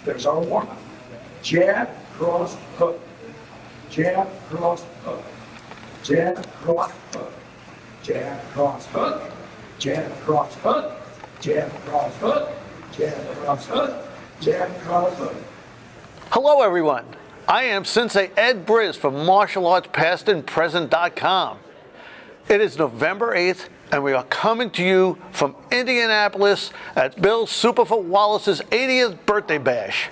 There's our warm-up. Jab, cross, hook. Jab, cross, hook. Jab, cross, hook. Jab, cross, hook. Jab, cross, hook. Jab, cross, hook. Jab, cross, hook. Jab, cross, hook. Hello, everyone. I am Sensei Ed Briz from martialartspastandpresent.com. It is November 8th, and we are coming to you from Indianapolis at Bill Superfoot Wallace's 80th birthday bash.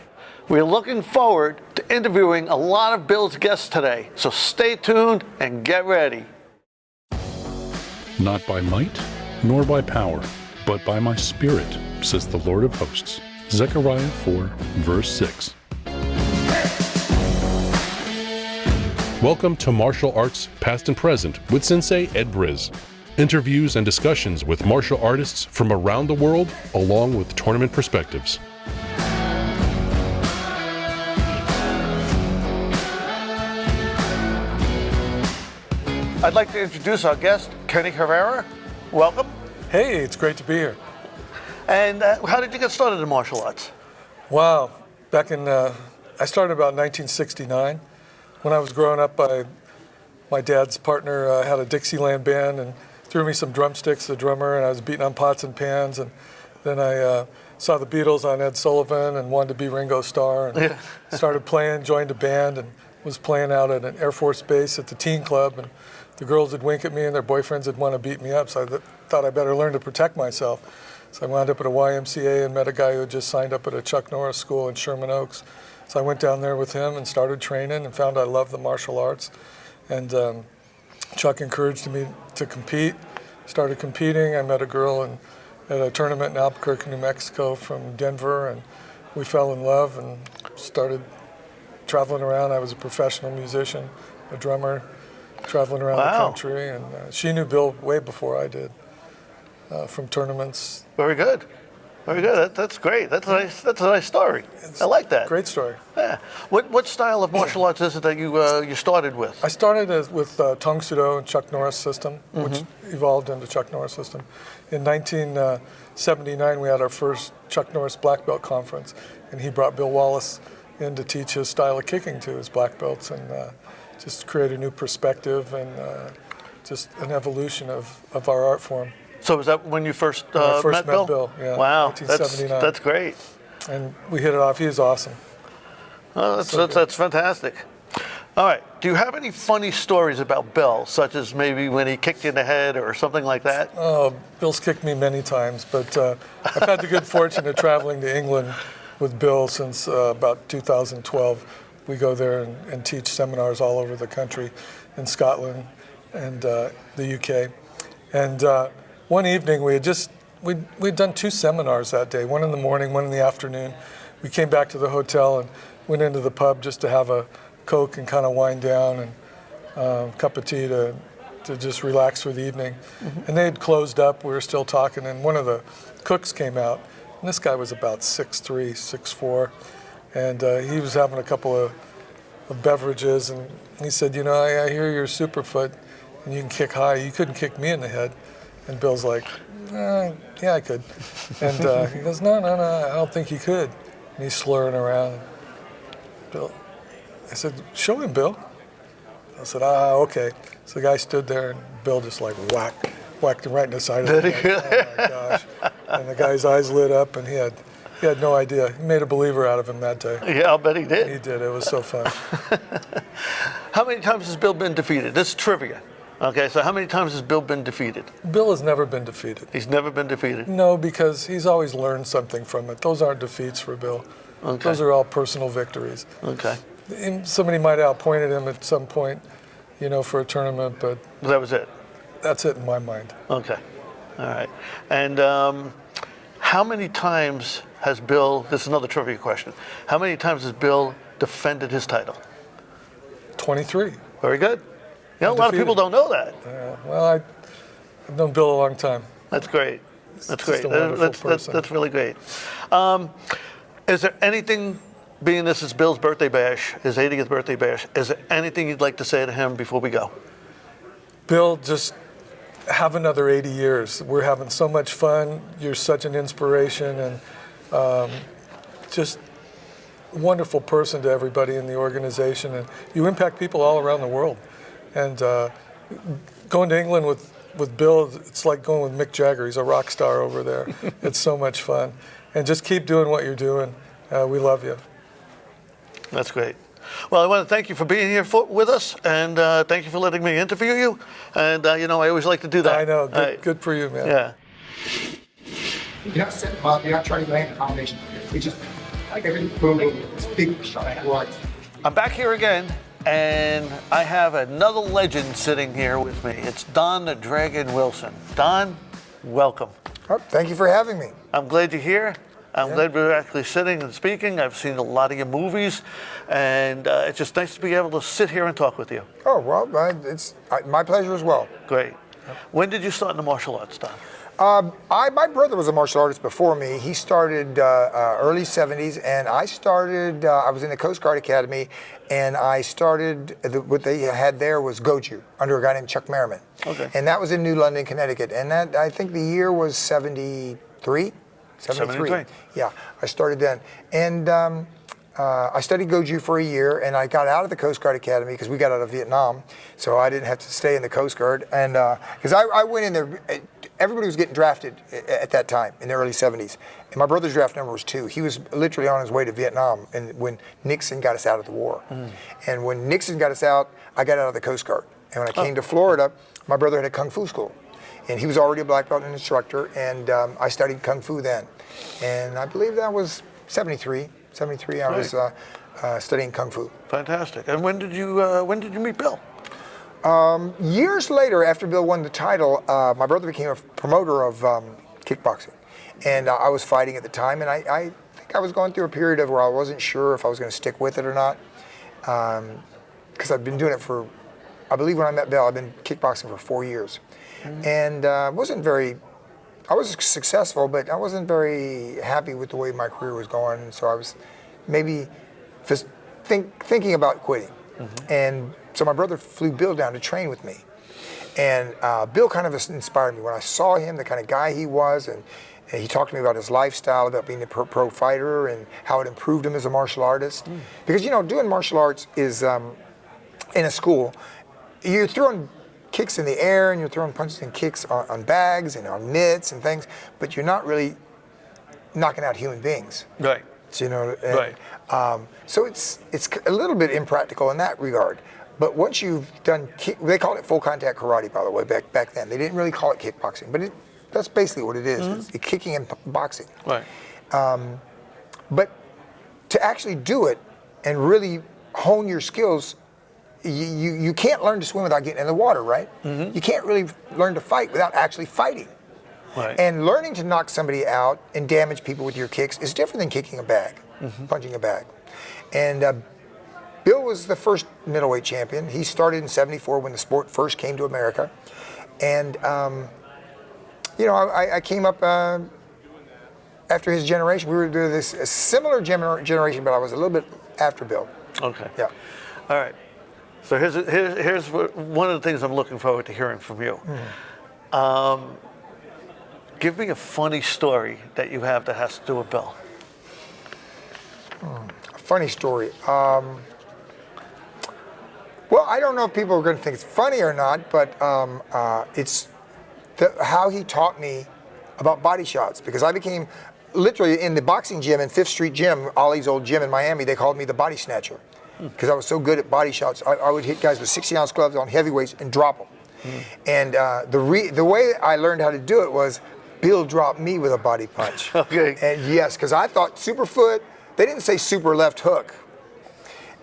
We're looking forward to interviewing a lot of Bill's guests today, so stay tuned and get ready. Not by might, nor by power, but by my spirit, says the Lord of hosts. Zechariah 4, verse 6. Welcome to Martial Arts Past and Present with Sensei Ed Briz. Interviews and discussions with martial artists from around the world, along with tournament perspectives. I'd like to introduce our guest, Kenny Herrera. Welcome. Hey, it's great to be here. And how did you get started in martial arts? Wow, I started about 1969. When I was growing up, my dad's partner had a Dixieland band and threw me some drumsticks, the drummer, and I was beating on pots and pans. And then I saw the Beatles on Ed Sullivan and wanted to be Ringo Starr and started playing, joined a band, and was playing out at an Air Force base at the teen club. And the girls would wink at me and their boyfriends would want to beat me up, so I thought I better learn to protect myself. So I wound up at a YMCA and met a guy who had just signed up at a Chuck Norris school in Sherman Oaks. So I went down there with him and started training and found I loved the martial arts. And Chuck encouraged me to compete. Started competing. I met a girl at a tournament in Albuquerque, New Mexico from Denver, and we fell in love and started traveling around. I was a professional musician, a drummer, traveling around the country. And she knew Bill way before I did from tournaments. Very good. Very good. That's great. That's a nice story. I like that. Great story. Yeah. What style of martial arts is it that you started with? I started with Tong Sudo and Chuck Norris system, which evolved into Chuck Norris system. In 1979, we had our first Chuck Norris black belt conference, and he brought Bill Wallace in to teach his style of kicking to his black belts and just create a new perspective and just an evolution of our art form. So was that when you first, met Bill? Bill, yeah. Wow, 1979. that's great. And we hit it off. He was awesome. Oh, that's fantastic. All right. Do you have any funny stories about Bill, such as maybe when he kicked you in the head or something like that? Oh, Bill's kicked me many times, but I've had the good fortune of traveling to England with Bill since about 2012. We go there and teach seminars all over the country, in Scotland and the UK. And one evening we'd done two seminars that day, one in the morning, one in the afternoon. We came back to the hotel and went into the pub just to have a Coke and kind of wind down and a cup of tea to just relax for the evening. And they had closed up, we were still talking, and one of the cooks came out. And this guy was about 6'3", 6'4", and he was having a couple of beverages, and he said, you know, I hear you're Superfoot and you can kick high. You couldn't kick me in the head. And Bill's like, yeah, I could. And he goes, no, I don't think you could. And he's slurring around. Bill, I said, show him, Bill. I said, okay. So the guy stood there, and Bill just like whacked him right in the side of the head. Oh my gosh. And the guy's eyes lit up, and he had no idea. He made a believer out of him that day. Yeah, I'll bet he did. He did. It was so fun. How many times has Bill been defeated? This is trivia. Okay, so how many times has Bill been defeated? Bill has never been defeated. He's never been defeated? No, because he's always learned something from it. Those aren't defeats for Bill. Okay. Those are all personal victories. Okay. Somebody might have outpointed him at some point, for a tournament, but that was it? That's it in my mind. Okay. All right. And how many times has Bill, this is another trivia question, how many times has Bill defended his title? 23. Very good. A lot of people don't know that. Well, I've known Bill a long time. That's great. That's great. Just a wonderful person. That's really great. Is there anything, being this is Bill's birthday bash, his 80th birthday bash, is there anything you'd like to say to him before we go? Bill, just have another 80 years. We're having so much fun. You're such an inspiration, and just wonderful person to everybody in the organization, and you impact people all around the world. And going to England with Bill, it's like going with Mick Jagger. He's a rock star over there. It's so much fun. And just keep doing what you're doing. We love you. That's great. Well, I want to thank you for being here with us, and thank you for letting me interview you. And, I always like to do that. I know. Good for you, man. Yeah. You're not setting them up, you're not trying to land a combination. You just, like everything, boom, boom, it's big shot, right? I'm back here again, and I have another legend sitting here with me. It's Don the Dragon Wilson. Don, welcome. Oh, thank you for having me. I'm glad you're here. I'm glad we're actually sitting and speaking. I've seen a lot of your movies, and it's just nice to be able to sit here and talk with you. Oh, well, it's my pleasure as well. Great. When did you start in the martial arts, Don? My brother was a martial artist before me. He started early 70s, and I started, I was in the Coast Guard Academy, and I started, what they had there was Goju, under a guy named Chuck Merriman. Okay. And that was in New London, Connecticut. And that, I think the year was 73? 73. Yeah, I started then. And I studied Goju for a year, and I got out of the Coast Guard Academy because we got out of Vietnam, so I didn't have to stay in the Coast Guard. And because I went in there, everybody was getting drafted at that time in the early 70s. And my brother's draft number was 2. He was literally on his way to Vietnam and when Nixon got us out of the war. And when Nixon got us out, I got out of the Coast Guard. And when I came to Florida, my brother had a Kung Fu school. And he was already a black belt and instructor, and I studied Kung Fu then. And I believe that was 73. I was studying Kung Fu. Fantastic. And when did you meet Bill? Years later, after Bill won the title, my brother became a promoter of kickboxing. And I was fighting at the time, and I think I was going through a period of where I wasn't sure if I was going to stick with it or not. Because I've been doing it for, I believe when I met Bill, I've been kickboxing for 4 years. And I was successful, but I wasn't very happy with the way my career was going. So I was maybe just thinking about quitting. And so my brother flew Bill down to train with me. And Bill kind of inspired me. When I saw him, the kind of guy he was, and he talked to me about his lifestyle, about being a pro fighter, and how it improved him as a martial artist. Because, doing martial arts is, in a school, you're throwing kicks in the air, and you're throwing punches and kicks on bags and on mitts and things, but you're not really knocking out human beings. Right. So, Right. So it's a little bit impractical in that regard. But once you've done, they called it full contact karate, by the way, back then. They didn't really call it kickboxing, but that's basically what it is. It's kicking and boxing. Right. But to actually do it and really hone your skills, you can't learn to swim without getting in the water, right? You can't really learn to fight without actually fighting. Right. And learning to knock somebody out and damage people with your kicks is different than kicking a bag, punching a bag. And Bill was the first middleweight champion. He started in '74 when the sport first came to America. And, I came up after his generation. We were doing a similar generation, but I was a little bit after Bill. Okay. Yeah. All right. So here's one of the things I'm looking forward to hearing from you. Give me a funny story that you have that has to do with Bill. A funny story. Well, I don't know if people are going to think it's funny or not, but it's how he taught me about body shots, because I became literally in the boxing gym in 5th Street Gym, Ollie's old gym in Miami. They called me the body snatcher because I was so good at body shots. I would hit guys with 60-ounce gloves on heavyweights and drop them. And the way I learned how to do it was Bill dropped me with a body punch. Okay. And yes, because I thought Superfoot, they didn't say super left hook.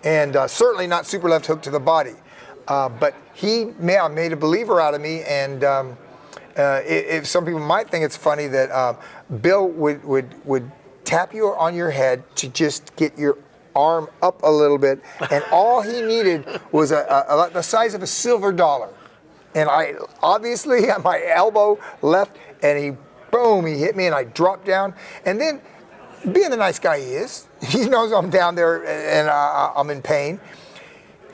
And certainly not super left hook to the body. But he made a believer out of me. And if some people might think it's funny that Bill would tap you on your head to just get your arm up a little bit. And all he needed was the size of a silver dollar. And I obviously had my elbow left, and he hit me, and I dropped down. And then, being the nice guy he is, he knows I'm down there and I'm in pain.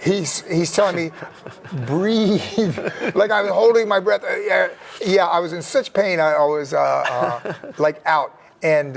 He's telling me, breathe, like I was holding my breath. Yeah, I was in such pain. I was like out. And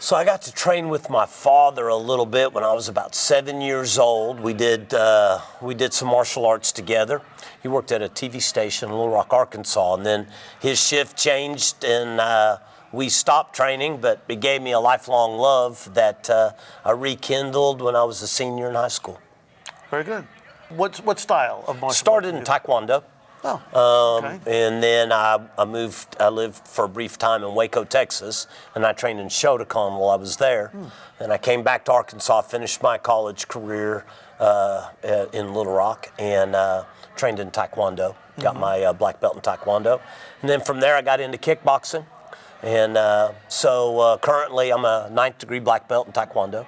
So I got to train with my father a little bit when I was about 7 years old. We did some martial arts together. He worked at a TV station in Little Rock, Arkansas, and then his shift changed, and we stopped training, but it gave me a lifelong love that I rekindled when I was a senior in high school. Very good. What style of martial arts? Started in Taekwondo. Oh, okay. And then I lived for a brief time in Waco, Texas, and I trained in Shotokan while I was there. And I came back to Arkansas, finished my college career in Little Rock, and trained in Taekwondo. Got my black belt in Taekwondo. And then from there I got into kickboxing. And so currently I'm a 9th degree black belt in Taekwondo.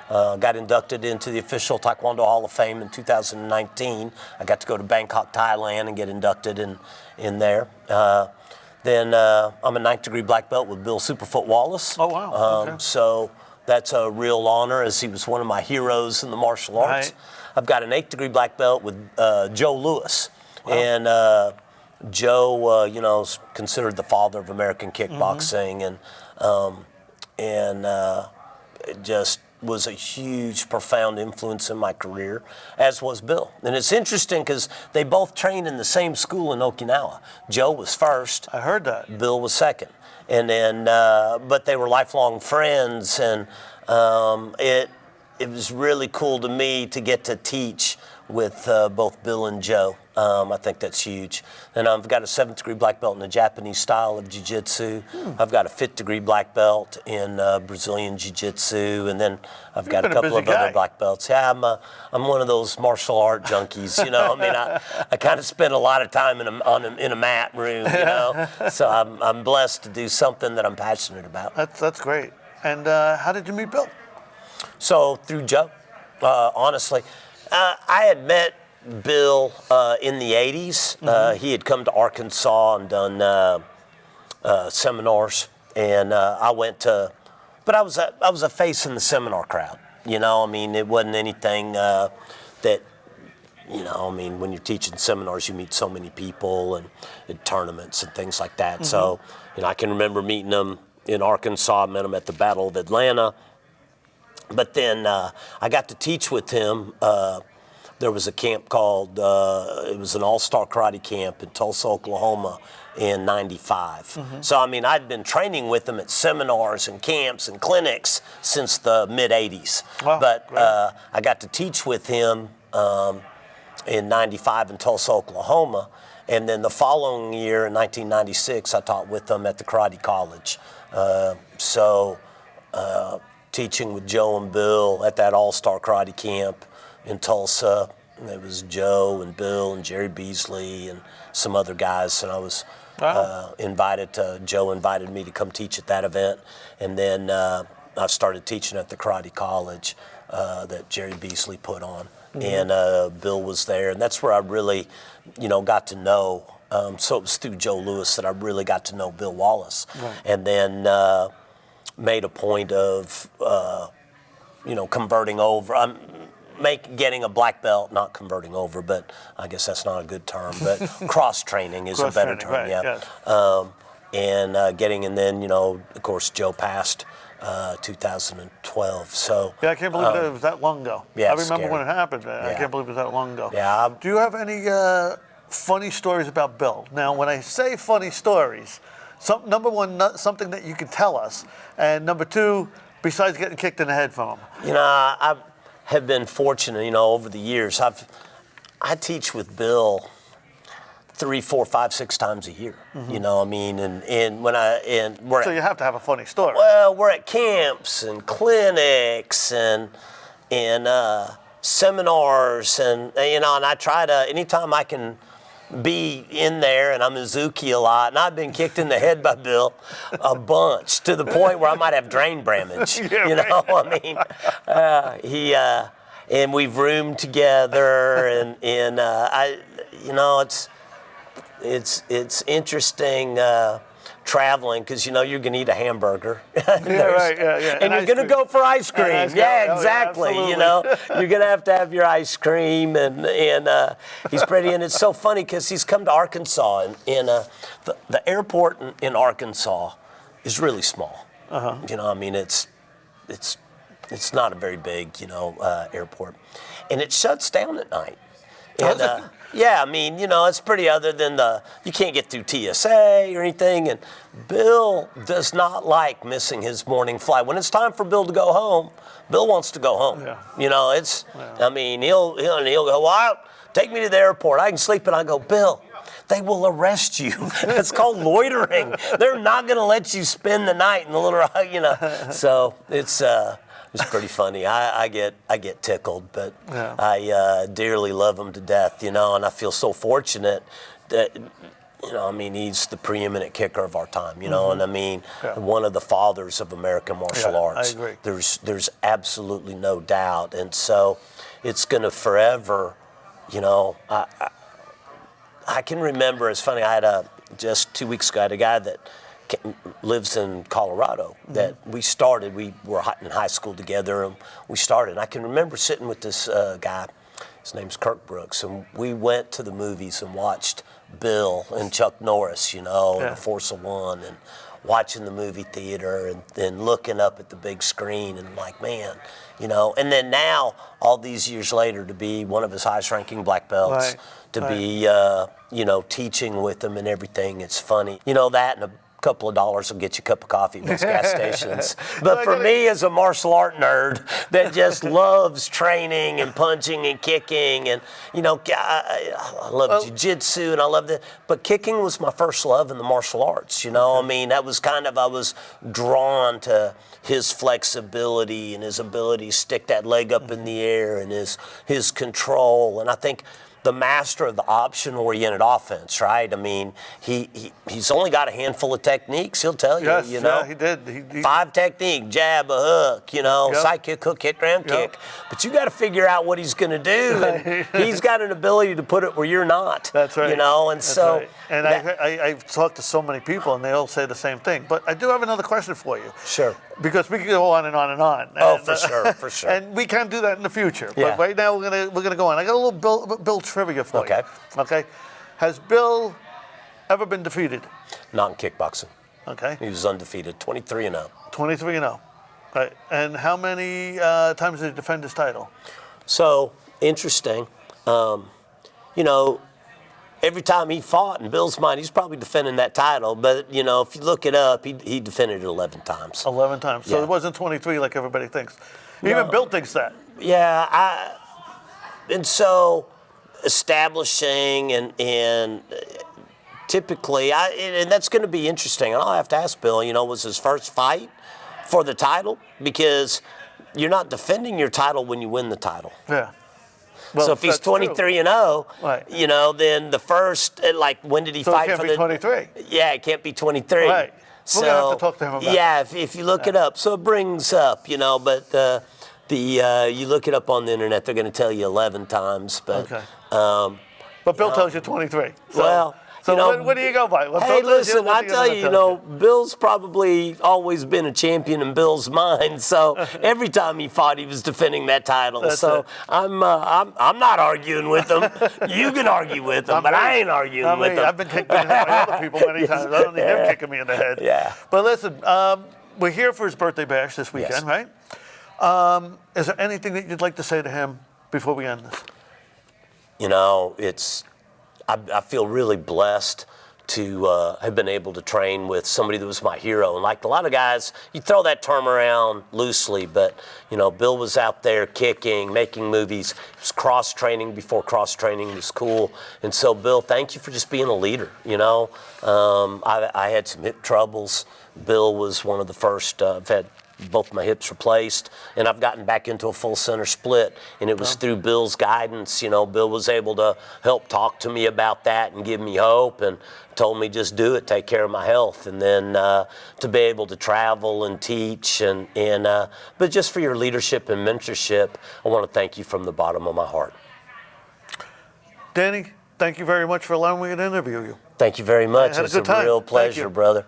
Got inducted into the official Taekwondo Hall of Fame in 2019. I got to go to Bangkok, Thailand and get inducted in there. Then I'm a 9th degree black belt with Bill Superfoot Wallace. Oh, wow. Okay. So that's a real honor, as he was one of my heroes in the martial arts. Right. I've got an 8th degree black belt with Joe Louis. Wow. And Joe, is considered the father of American kickboxing, and it just was a huge, profound influence in my career, as was Bill. And it's interesting because they both trained in the same school in Okinawa. Joe was first. I heard that. Bill was second. And then, but they were lifelong friends, and it was really cool to me to get to teach with both Bill and Joe. I think that's huge. And I've got a 7th degree black belt in the Japanese style of jiu-jitsu. I've got a 5th degree black belt in Brazilian jiu-jitsu, and then I've got a couple of other black belts. Yeah, I'm one of those martial art junkies. I kind of spend a lot of time in a mat room. So I'm blessed to do something that I'm passionate about. That's great. And how did you meet Bill? So through Joe, honestly. I had met Bill in the 80s. He had come to Arkansas and done seminars, and I went to, but I was a face in the seminar crowd. It wasn't anything that, when you're teaching seminars, you meet so many people and at tournaments and things like that. So, I can remember meeting him in Arkansas. I met him at the Battle of Atlanta. But then I got to teach with him. There was a camp called, it was an all-star karate camp in Tulsa, Oklahoma in '95. So, I'd been training with him at seminars and camps and clinics since the mid-'80s. Wow, but I got to teach with him in '95 in Tulsa, Oklahoma. And then the following year, in 1996, I taught with him at the Karate College. Teaching with Joe and Bill at that all-star karate camp in Tulsa. It was Joe and Bill and Jerry Beasley and some other guys, and I was Joe invited me to come teach at that event, and then I started teaching at the Karate College that Jerry Beasley put on, and Bill was there, and that's where I really, got to know. So it was through Joe Louis that I really got to know Bill Wallace, and then made a point of, converting over. Getting a black belt, not converting over, but I guess that's not a good term, but cross-training is a better term, right, yeah. Yes. And then, of course, Joe passed 2012, so. Yeah, I can't believe it was that long ago. Yeah, I remember scary. when it happened. I can't believe it was that long ago. Yeah. Do you have any funny stories about Bill? Now, when I say funny stories, number one, something that you can tell us, and number two, besides getting kicked in the head from him. I have been fortunate, over the years. I teach with Bill 3, 4, 5, 6 times a year. And we're so you have to have a funny story. Well, we're at camps and clinics and seminars, and and I try to, anytime I can be in there, and I'm Mizuki a lot, and I've been kicked in the head by Bill a bunch, to the point where I might have drain damage. And we've roomed together, and it's interesting traveling, because you're going to eat a hamburger. Yeah. And you're going to go for ice cream. Yeah, exactly. You're going to have your ice cream, and he's pretty. And it's so funny because he's come to Arkansas, and the airport in Arkansas is really small. It's it's not a very big, airport, and it shuts down at night. And, yeah, I mean, it's pretty other than you can't get through TSA or anything. And Bill does not like missing his morning flight. When it's time for Bill to go home, Bill wants to go home. Yeah. I mean, he'll go, well, take me to the airport. I can sleep. And I go, Bill, they will arrest you. It's called loitering. They're not going to let you spend the night in the little, So it's pretty funny. I get tickled, but I dearly love him to death, and I feel so fortunate that, he's the preeminent kicker of our time, and I mean, one of the fathers of American martial arts. I agree. There's absolutely no doubt, and so it's going to forever, I can remember, it's funny, I had just 2 weeks ago, I had a guy that lives in Colorado that we were in high school together, and we started. I can remember sitting with this guy, his name's Kirk Brooks, and we went to the movies and watched Bill and Chuck Norris, and The Force of One, and watching the movie theater and then looking up at the big screen and like, man, and then now, all these years later, to be one of his highest ranking black belts, to be, teaching with him and everything, it's funny. That and a couple of dollars will get you a cup of coffee at most gas stations. But for me, as a martial art nerd that just loves training and punching and kicking, and I love jiu-jitsu and I love that. But kicking was my first love in the martial arts. I mean, that was I was drawn to his flexibility and his ability to stick that leg up in the air and his control. And I think the master of the option-oriented offense, right? I mean, he's only got a handful of techniques. He'll tell you, Yes, yeah, he did. He 5 technique, jab, a hook, side kick, hook kick, ground kick. But you got to figure out what he's going to do. And he's got an ability to put it where you're not. That's right. And That's so. right. And I've talked to so many people, and they all say the same thing. But I do have another question for you. Sure. Because we can go on and on and on. Oh, for sure. And we can do that in the future. Yeah. But right now we're gonna go on. I got a little Bill trivia for you. Okay. Has Bill ever been defeated? Not in kickboxing. Okay. He was undefeated, 23-0. 23-0. Right. And how many times did he defend his title? So interesting. Every time he fought, in Bill's mind, he's probably defending that title. But, if you look it up, he defended it 11 times. 11 times. So it wasn't 23 like everybody thinks. Even Bill thinks that. Yeah. And so establishing and typically, and that's going to be interesting. And I'll have to ask Bill, was his first fight for the title? Because you're not defending your title when you win the title. Yeah. Well, so if he's 23-0, right. Then the first, when did he fight for the? So it can't be 23. Yeah, it can't be 23. Right. So, we're gonna have to talk to him about that. Yeah, if you look it up. So it brings up, but you look it up on the internet, they're going to tell you 11 times. But, but Bill tells you 23. So what do you go by? Hey, listen, I tell you, Bill's probably always been a champion in Bill's mind. So every time he fought, he was defending that title. I'm not arguing with him. You can argue with him, but I ain't arguing with him. I've been kicked in the head by other people many times. I don't need him kicking me in the head. Yeah. But listen, we're here for his birthday bash this weekend, right? Is there anything that you'd like to say to him before we end this? I feel really blessed to have been able to train with somebody that was my hero. And like a lot of guys, you throw that term around loosely, but, Bill was out there kicking, making movies. He was cross-training before cross-training was cool. And so, Bill, thank you for just being a leader, I had some hip troubles. Bill was one of the first. I've had both my hips replaced, and I've gotten back into a full center split, and it was through Bill's guidance. Bill was able to help talk to me about that and give me hope, and told me just do it, take care of my health, and then to be able to travel and teach, but just for your leadership and mentorship, I want to thank you from the bottom of my heart. Danny, thank you very much for allowing me to interview you. Thank you very much. It's a real pleasure, brother.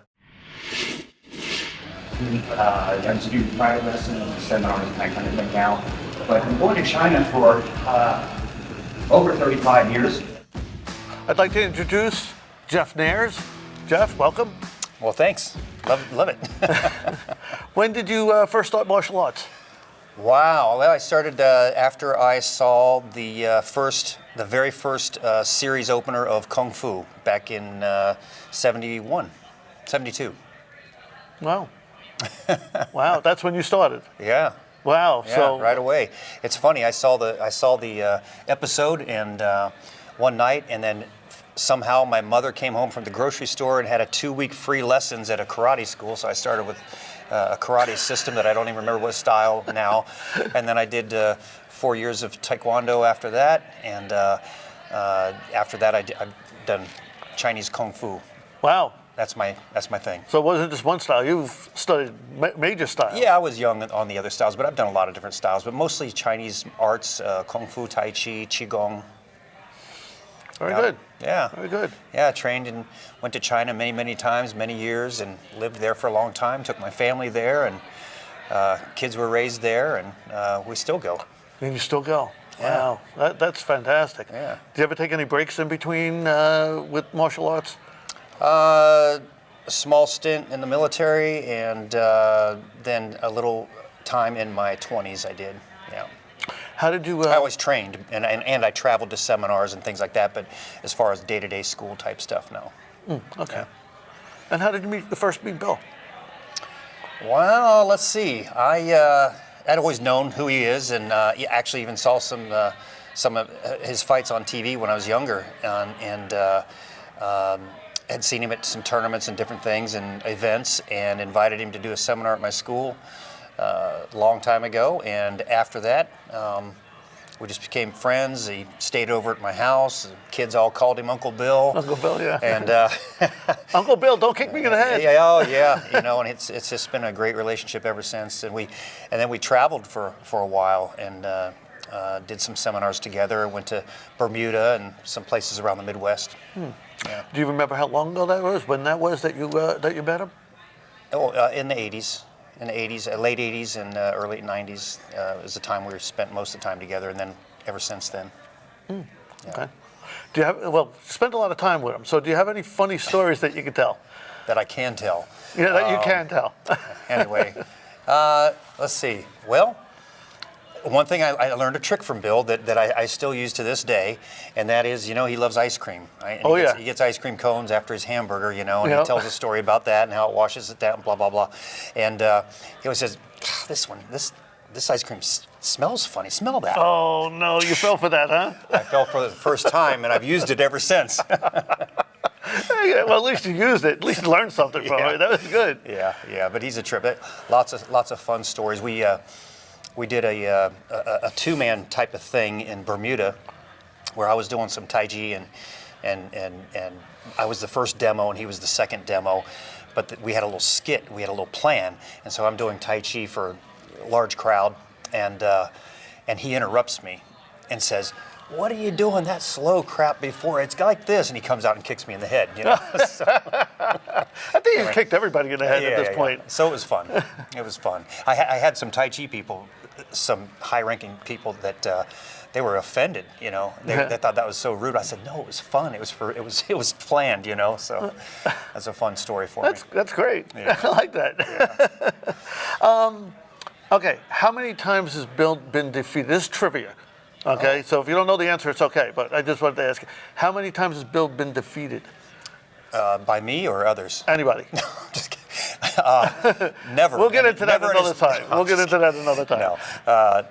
I just do private lessons, seminars, and that kind of thing now. But I'm going to China for over 35 years. I'd like to introduce Jeff Naayers. Jeff, welcome. Well, thanks. Love it. When did you first start martial arts? Wow. Well, I started after I saw the very first series opener of Kung Fu back in 71, 72. Wow. Wow, that's when you started. Yeah. Wow. Yeah, So right away. It's funny. I saw the episode and one night, and then somehow my mother came home from the grocery store and had a 2-week free lessons at a karate school. So I started with a karate system that I don't even remember what style now, and then I did 4 years of taekwondo after that, and after that I've done Chinese kung fu. Wow. That's my thing. So it wasn't just one style. You've studied major styles. Yeah, I was young on the other styles, but I've done a lot of different styles, but mostly Chinese arts, kung fu, tai chi, qigong. Very good. Yeah. Very good. Yeah, trained and went to China many times, many years, and lived there for a long time. Took my family there, and kids were raised there, and we still go. And you still go. Yeah. Wow. That's fantastic. Yeah. Do you ever take any breaks in between with martial arts? A small stint in the military, and then a little time in my 20s I did. Yeah. How did you? I always trained, and I traveled to seminars and things like that, but as far as day-to-day school type stuff, no. Okay. Yeah. And how did you first meet Bill? Well, let's see. I'd always known who he is, and actually even saw some of his fights on TV when I was younger, and had seen him at some tournaments and different things and events, and invited him to do a seminar at my school a long time ago. And after that, we just became friends. He stayed over at my house. The kids all called him Uncle Bill. Uncle Bill, yeah. And Uncle Bill, don't kick me in the head. yeah, oh yeah, and it's just been a great relationship ever since. And then we traveled for a while and did some seminars together. Went to Bermuda and some places around the Midwest. Yeah. Do you remember how long ago that was? When that was that you met him? Oh, in the 80s. In the 80s, late 80s and early 90s was the time we spent most of the time together, and then ever since then. Yeah. Okay. Do you have spend a lot of time with him? So do you have any funny stories that you can tell? That I can tell. Yeah, that you can tell. Anyway, let's see. Well, one thing I learned a trick from Bill that I still use to this day, and that is, he loves ice cream. Right? And he gets ice cream cones after his hamburger, and he tells a story about that and how it washes it down, and blah blah blah. And he always says, "This ice cream smells funny. Smell that." Oh no, you fell for that, huh? I fell for it the first time, and I've used it ever since. Yeah, well, at least you used it. At least you learned something from it. That was good. Yeah. But he's a trip. Lots of fun stories. We did a two-man type of thing in Bermuda, where I was doing some Tai Chi, and I was the first demo and he was the second demo, but we had a little skit, we had a little plan, and so I'm doing Tai Chi for a large crowd, and he interrupts me and says, "What are you doing that slow crap before? It's like this," and he comes out and kicks me in the head. So, I think he's kicked everybody in the head at this point. So it was fun. It was fun. I had some Tai Chi people, some high-ranking people that they were offended. They thought that was so rude. I said, no, it was fun. It was planned. So that's a fun story for me. That's great. Yeah. I like that. Yeah. Okay, how many times has Bill been defeated? This is trivia. Okay, so if you don't know the answer, it's okay. But I just wanted to ask you, how many times has Bill been defeated? By me or others? Anybody? No, I'm just kidding. Never. We'll get into that another time. No, We'll get into that another time. No,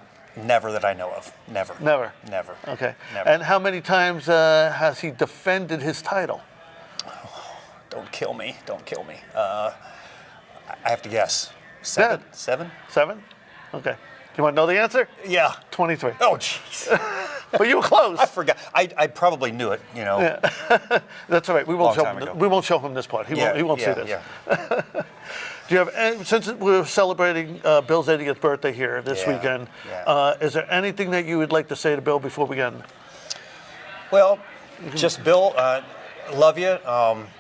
never that I know of. Never. Never? Okay. Never. And how many times has he defended his title? Don't kill me. I have to guess. Seven? Yeah. 7? 7? Okay. You want to know the answer? Yeah. 23. Oh, jeez. But you were close. I forgot. I probably knew it, Yeah. That's all right. We won't show him this part. He won't see this. Yeah. Do you have, since we're celebrating Bill's 80th birthday here this weekend, is there anything that you would like to say to Bill before we end? Well, just Bill, love you.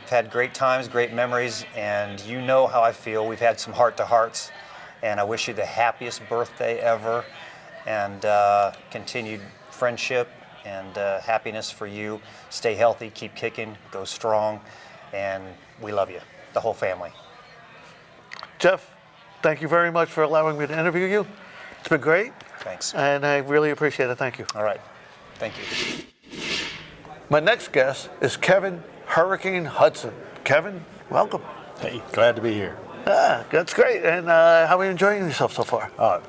Had great times, great memories, and you know how I feel. We've had some heart-to-hearts, and I wish you the happiest birthday ever, and continued friendship and happiness for you. Stay healthy, keep kicking, go strong, and we love you, the whole family. Jeff, thank you very much for allowing me to interview you. It's been great. Thanks. And I really appreciate it. Thank you. All right. Thank you. My next guest is Kevin Hurricane Hudson. Kevin, welcome. Hey, glad to be here. That's great. And how are you enjoying yourself so far?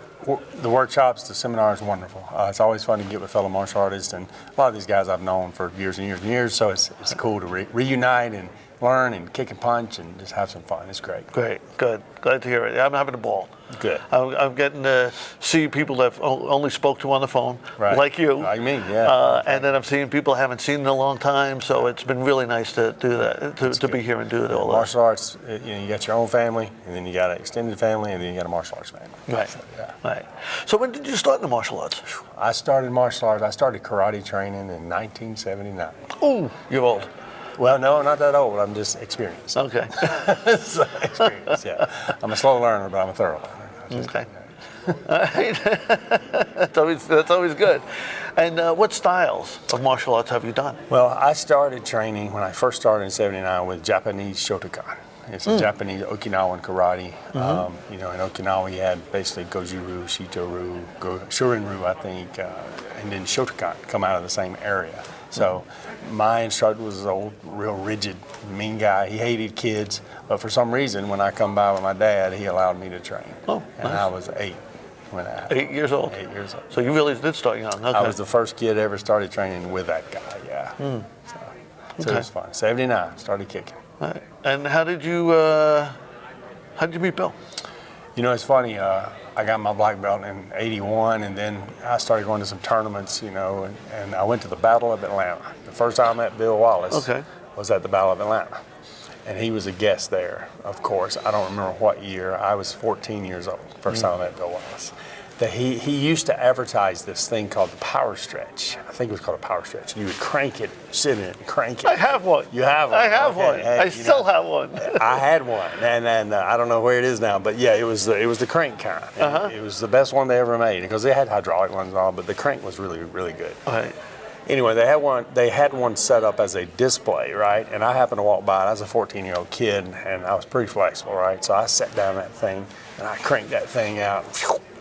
The workshops, the seminars, wonderful. It's always fun to get with fellow martial artists, and a lot of these guys I've known for years and years and years, so it's cool to reunite and learn and kick and punch and just have some fun. It's great. Great, good. Glad to hear it. I'm having a ball. Good. I'm getting to see people that I've only spoke to on the phone, Right. like you. Like me, yeah. And then I'm seeing people I haven't seen in a long time, so it's been really nice to do that, to be here and do it all. Martial arts, you got your own family, and then you got an extended family, and then you got a martial arts family. Right, So, yeah. right. So when did you start in the martial arts? I started martial arts. I started karate training in 1979. Ooh, you're old. Well, no, not that old. I'm just experienced. Okay. So, experienced, yeah. I'm a slow learner, but I'm a thorough learner. Okay. All right. That's always good. And what styles of martial arts have you done? Well, I started training when I first started in '79 with Japanese Shotokan. It's a Japanese Okinawan karate. You know, in Okinawa you had basically Goju-ryu, Shito-ryu, Shurin-ryu, I think, and then Shotokan come out of the same area. So my instructor was an old, real rigid, mean guy. He hated kids, but for some reason, when I come by with my dad, he allowed me to train. Oh, and nice. I was 8 when I 8 years old. 8 years old. So you really did start young. Okay. I was the first kid ever started training with that guy. Yeah. So it was fun. '79 started kicking. All right. And how did you meet Bill? You know, it's funny. I got my black belt in '81, and then I started going to some tournaments. You know, and I went to the Battle of Atlanta. The first time I met Bill Wallace was at the Battle of Atlanta, and he was a guest there. Of course, I don't remember what year. I was 14 years old. First time I met Bill Wallace. That he used to advertise this thing called the power stretch. I think it was called a power stretch. You would crank it, sit in it, and crank it. I have one. You have one. I have Okay. one. Hey, I you still know, have one. I had one, and I don't know where it is now, but yeah, it was the crank kind. It was the best one they ever made because they had hydraulic ones and all, but the crank was really, really good. Right. Anyway, they had one set up as a display, right? And I happened to walk by. I was a 14-year-old kid, and I was pretty flexible, right? So I sat down that thing, and I cranked that thing out.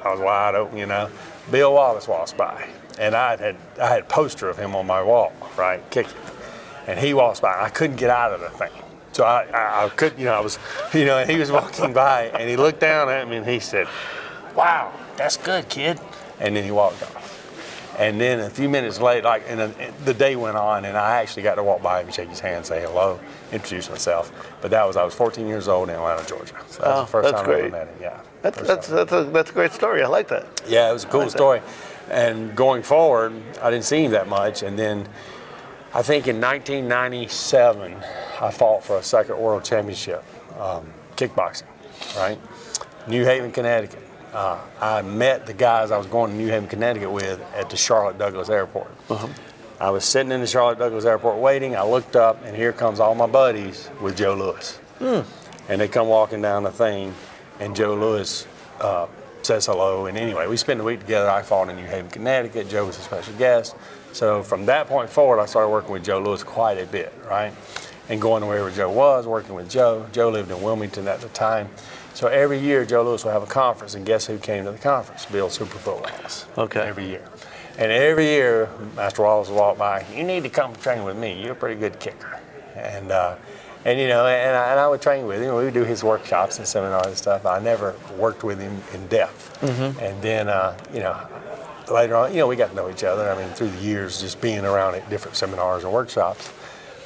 I was wide open, you know. Bill Wallace walks by, and I had a poster of him on my wall, right, kicking. And he walks by. I couldn't get out of the thing. So I could, you know, I was, you know, and he was walking by, and he looked down at me, and he said, "Wow, that's good, kid." And then he walked off. And then a few minutes later, like, and the day went on, and I actually got to walk by him and shake his hand, say hello, introduce myself. But I was 14 years old in Atlanta, Georgia. So that was the first time I ever met him. Yeah. That's a great story. I like that. Yeah, it was a cool story. And going forward, I didn't see him that much. And then I think in 1997, I fought for a second world championship, kickboxing, right? New Haven, Connecticut. I met the guys I was going to New Haven, Connecticut with at the Charlotte Douglas Airport. I was sitting in the Charlotte Douglas Airport waiting. I looked up, and here comes all my buddies with Joe Louis. And they come walking down the thing, and Joe Louis says hello. And anyway, we spent the week together. I fought in New Haven, Connecticut. Joe was a special guest. So from that point forward, I started working with Joe Louis quite a bit, right? And going to wherever Joe was, working with Joe. Joe lived in Wilmington at the time. So every year, Joe Louis would have a conference, and guess who came to the conference? Bill Superfoot Wallace. Okay. Every year. And every year, Master Wallace would walk by, "You need to come train with me. You're a pretty good kicker." And you know, and I would train with him. We would do his workshops and seminars and stuff. I never worked with him in depth. And then, you know, later on, you know, we got to know each other. I mean, through the years, just being around at different seminars and workshops.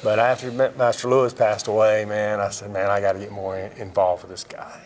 But after Master Louis passed away, man, I said, man, I got to get more involved with this guy.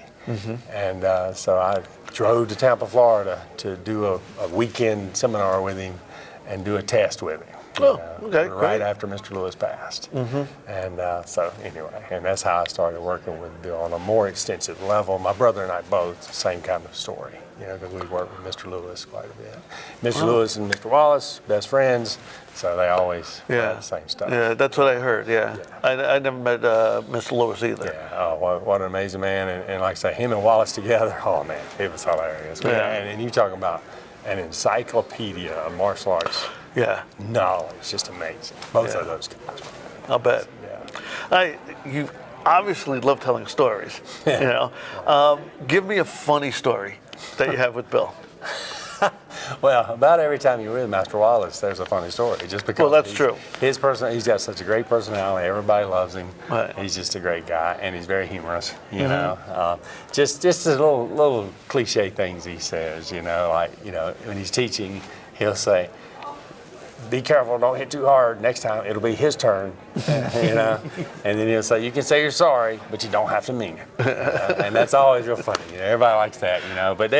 And so I drove to Tampa, Florida to do a weekend seminar with him and do a test with him. Okay, right great. after Mr. Lewis passed. And so anyway, and that's how I started working with Bill on a more extensive level. My brother and I both, same kind of story, you know, because we worked with Mr. Lewis quite a bit. Mr. Lewis and Mr. Wallace, best friends, so they always had the same stuff. Yeah, that's what I heard, yeah. I never met Mr. Lewis either. Yeah, oh, what an amazing man. And like I say, him and Wallace together, oh man, it was hilarious. Yeah. And you talking about an encyclopedia of martial arts knowledge, just amazing. Both of those guys. I'll bet. Yeah. obviously love telling stories. Give me a funny story that you have with Bill. Well, about every time you're with Master Wallace, there's a funny story. Just because. Well, that's true. He's got such a great personality. Everybody loves him. Right. He's just a great guy, and he's very humorous. You know, just the little cliche things he says. When he's teaching, he'll say, "Be careful, don't hit too hard. Next time it'll be his turn." And then he'll say, "You can say you're sorry, but you don't have to mean it." And that's always real funny. Everybody likes that, But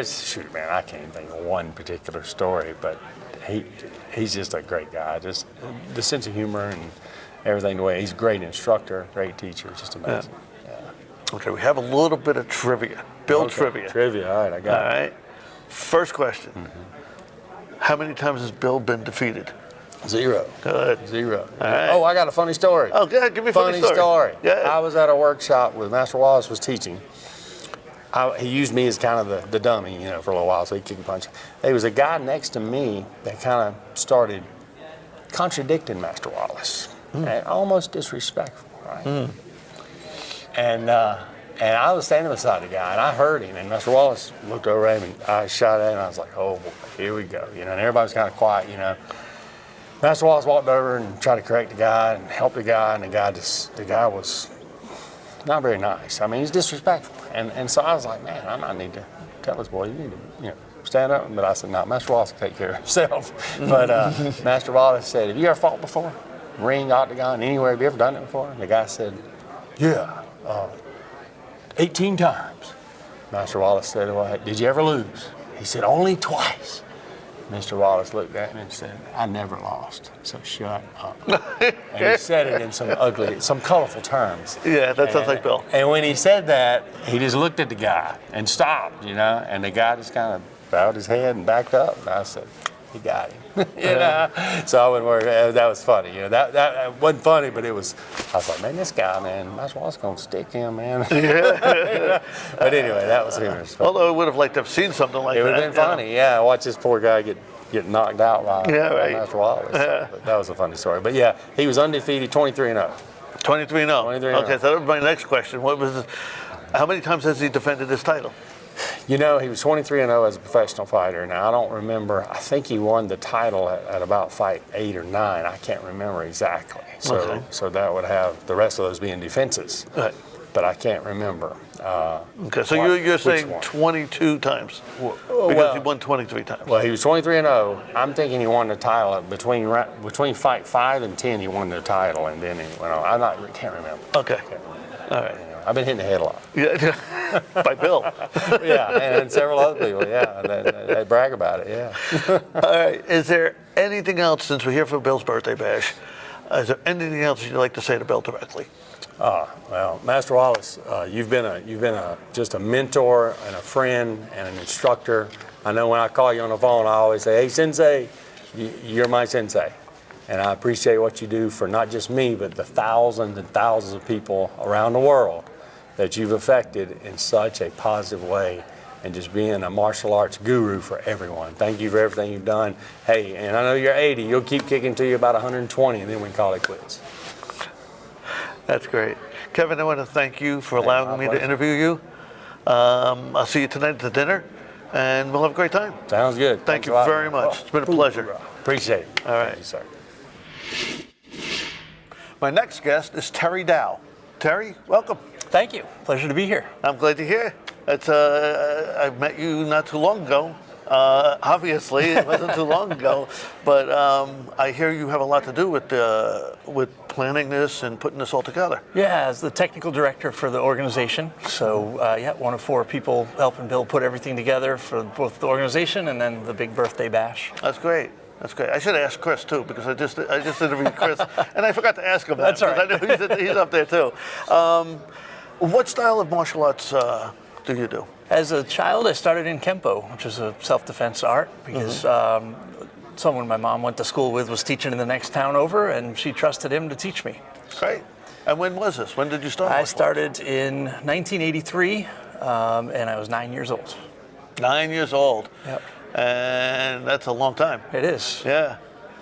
shoot, man, I can't even think of one particular story, but he's just a great guy. Just the sense of humor and everything. The way he's a great instructor, great teacher, just amazing. Yeah. Okay, we have a little bit of trivia. Bill trivia. Trivia, all right, I got it. All right. First question. How many times has Bill been defeated? 0. Good. 0. All right. Oh, I got a funny story. Oh, go ahead. Give me a funny story. Yeah. I was at a workshop with Master Wallace was teaching. He used me as kind of the dummy, for a little while, so he kicked and punch. There was a guy next to me that kind of started contradicting Master Wallace, and almost disrespectful, right? And I was standing beside the guy, and I heard him, and Master Wallace looked over at him, and I shot at him, and I was like, oh, boy, here we go, and everybody was kind of quiet, Master Wallace walked over and tried to correct the guy and help the guy, and the guy was not very nice. I mean, he's disrespectful. And so I was like, man, I need to tell this boy, you need to, stand up. But I said, no, Master Wallace will take care of himself. But Master Wallace said, have you ever fought before? Ring, octagon, anywhere? Have you ever done it before? And the guy said, yeah, 18 times. Master Wallace said, well, did you ever lose? He said, only twice. Mr. Wallace looked at me and said, I never lost, so shut up. And he said it in some colorful terms. Yeah, that sounds like Bill. And when he said that, he just looked at the guy and stopped, and the guy just kind of bowed his head and backed up. And I said, he got him. So I wouldn't worry. That was funny. That wasn't funny, but I was like, man, this guy, man, Master Wallace going to stick him, man. But anyway, that was humorous. Although I would have liked to have seen something like that. It would have been funny, yeah. Watch this poor guy get knocked out by Master Wallace. But that was a funny story. But yeah, he was undefeated, 23-0. 23-0. Okay, so that was my next question. How many times has he defended his title? He was 23-0 as a professional fighter. Now, I don't remember. I think he won the title at about fight 8 or 9. I can't remember exactly. So that would have the rest of those being defenses. Right. But I can't remember. Okay, so you're saying 22 times because he won 23 times. Well, he was 23-0. I'm thinking he won the title between fight 5 and 10. He won the title, and then he went on. I can't remember. Okay. All right. I've been hitting the head a lot. Yeah, by Bill. Yeah, and several other people. Yeah, they brag about it. Yeah. All right. Is there anything else, since we're here for Bill's birthday bash? Is there anything else you'd like to say to Bill directly? Well, Master Wallace, you've been just a mentor and a friend and an instructor. I know when I call you on the phone, I always say, "Hey, Sensei, you're my sensei." And I appreciate what you do for not just me, but the thousands and thousands of people around the world that you've affected in such a positive way, and just being a martial arts guru for everyone. Thank you for everything you've done. Hey, and I know you're 80. You'll keep kicking till you're about 120, and then we can call it quits. That's great. Kevin, I want to thank you for allowing me to interview you. I'll see you tonight at the dinner, and we'll have a great time. Sounds good. Thank you very much. It's been a pleasure. Appreciate it. All right. Thank you, sir. My next guest is Terry Dow. Terry, welcome. Thank you. Pleasure to be here. I'm glad to hear. I met you not too long ago. Obviously, it wasn't too long ago, but I hear you have a lot to do with planning this and putting this all together. Yeah, as the technical director for the organization. So, one of 4 people helping Bill put everything together for both the organization and then the big birthday bash. That's great. That's great. I should have asked Chris too, because I just interviewed Chris, and I forgot to ask him that. That's all right. I know he's up there too. What style of martial arts do you do? As a child, I started in Kempo, which is a self-defense art, because someone my mom went to school with was teaching in the next town over, and she trusted him to teach me. Great. And when was this? When did you start? I started in 1983, and I was 9 years old. 9 years old. Yep. And that's a long time. It is. Yeah.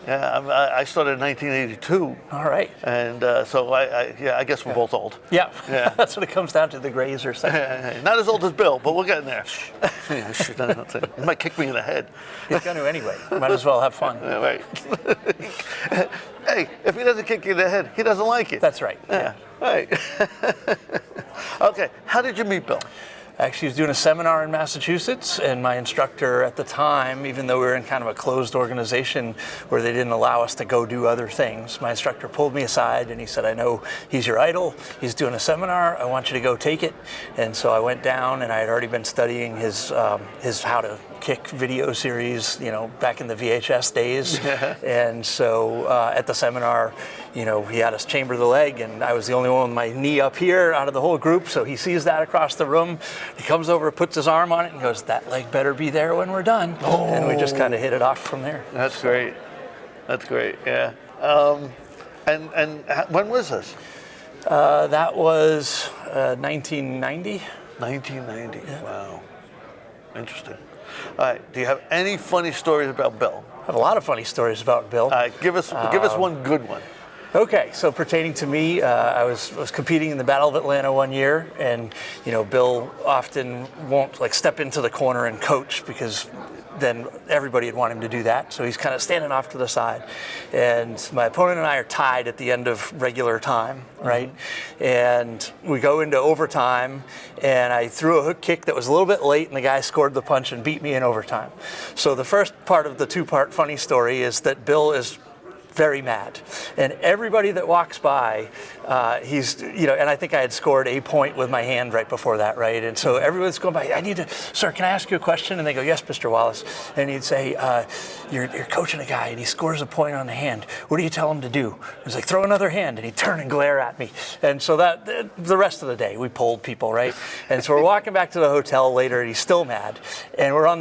I started in 1982. All right. And so I guess we're both old. Yeah. Yeah. That's what it comes down to, the grays or something. Not as old as Bill, but we're getting there. He might kick me in the head. He's going to anyway. Might as well have fun. Yeah, right. Hey, if he doesn't kick you in the head, he doesn't like it. That's right. Yeah. Right. Okay. How did you meet Bill? Actually, I was doing a seminar in Massachusetts, and my instructor at the time, even though we were in kind of a closed organization where they didn't allow us to go do other things, my instructor pulled me aside and he said, I know he's your idol. He's doing a seminar. I want you to go take it. And so I went down, and I had already been studying his how to kick video series, back in the VHS days. And so at the seminar, he had us chamber the leg, and I was the only one with my knee up here out of the whole group. So he sees that across the room. He comes over, puts his arm on it, and goes, that leg better be there when we're done. Oh. And we just kind of hit it off from there. That's great. That's great, yeah. And when was this? That was 1990. 1990, yeah. Wow. Interesting. All right, do you have any funny stories about Bill? I have a lot of funny stories about Bill. Give us one good one. Okay, so pertaining to me, I was competing in the Battle of Atlanta one year, and Bill often won't step into the corner and coach, because then everybody would want him to do that. So he's kind of standing off to the side, and my opponent and I are tied at the end of regular time, right? Mm-hmm. And we go into overtime, and I threw a hook kick that was a little bit late, and the guy scored the punch and beat me in overtime. So the first part of the two-part funny story is that Bill is very mad, and everybody that walks by, he's, and I think I had scored a point with my hand right before that, right? And so everyone's going by, sir, can I ask you a question? And they go, yes, Mr. Wallace. And he'd say, you're coaching a guy, and he scores a point on the hand. What do you tell him to do? He's like, throw another hand, and he'd turn and glare at me. And so that, the rest of the day, we pulled people, right? And so we're walking back to the hotel later, and he's still mad. And we're on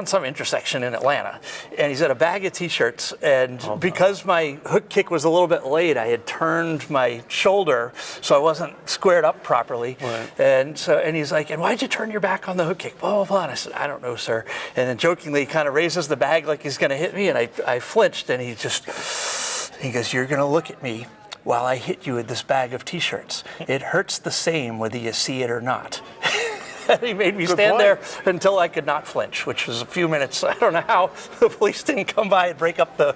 some intersection in Atlanta, and he's at a bag of T-shirts, and because my hook kick was a little bit late, I had turned my shoulder so I wasn't squared up properly. Right. And he's like, and why'd you turn your back on the hook kick? Blah, blah, blah. And I said, I don't know, sir. And then jokingly, he kind of raises the bag like he's going to hit me, and I flinched, and he goes, you're going to look at me while I hit you with this bag of T-shirts. It hurts the same whether you see it or not. He made me stand there until I could not flinch, which was a few minutes. I don't know how the police didn't come by and break up the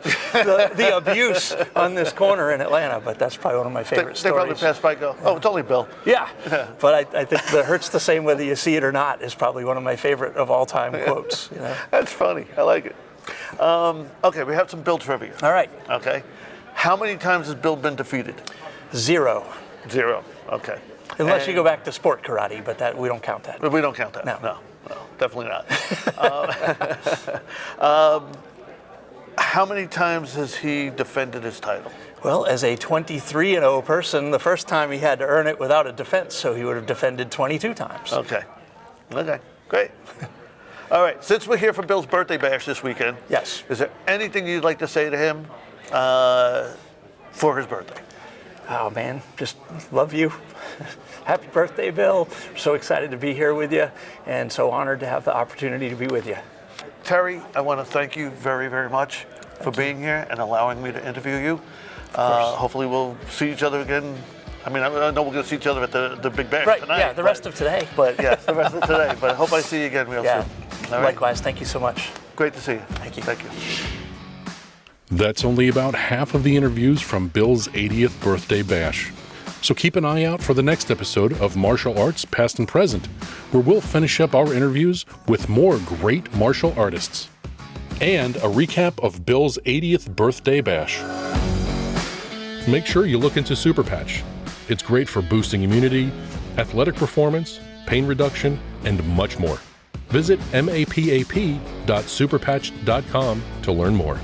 abuse on this corner in Atlanta, but that's probably one of my favorite stories. They probably passed by and go, oh, it's only Bill. Yeah, but I think the hurts the same whether you see it or not is probably one of my favorite of all time quotes. That's funny. I like it. Okay, we have some Bill trivia. All right. Okay. How many times has Bill been defeated? 0. 0. Okay. Unless you go back to sport karate, but that we don't count that. We don't count that. No, definitely not. How many times has he defended his title? Well, as a 23-0 person, the first time he had to earn it without a defense, so he would have defended 22 times. Okay, great. All right, since we're here for Bill's birthday bash this weekend, yes, is there anything you'd like to say to him for his birthday? Oh man, just love you. Happy birthday, Bill. We're so excited to be here with you, and so honored to have the opportunity to be with you. Terry, I want to thank you very, very much for being here and allowing me to interview you. Hopefully we'll see each other again. I mean, I know we're going to see each other at the big bash tonight. Yeah, the rest of today. But yes, the rest of today. But I hope I see you again real soon. All right? Likewise, thank you so much. Great to see you. Thank you. Thank you. That's only about half of the interviews from Bill's 80th birthday bash. So keep an eye out for the next episode of Martial Arts Past and Present, where we'll finish up our interviews with more great martial artists and a recap of Bill's 80th birthday bash. Make sure you look into Super Patch. It's great for boosting immunity, athletic performance, pain reduction, and much more. Visit mapap.superpatch.com to learn more.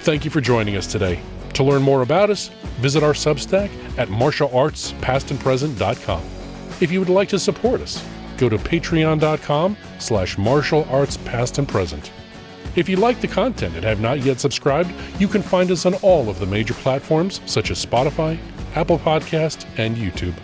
Thank you for joining us today. To learn more about us, visit our Substack at martialartspastandpresent.com. If you would like to support us, go to patreon.com/martialartspastandpresent. If you like the content and have not yet subscribed, you can find us on all of the major platforms such as Spotify, Apple Podcast, and YouTube.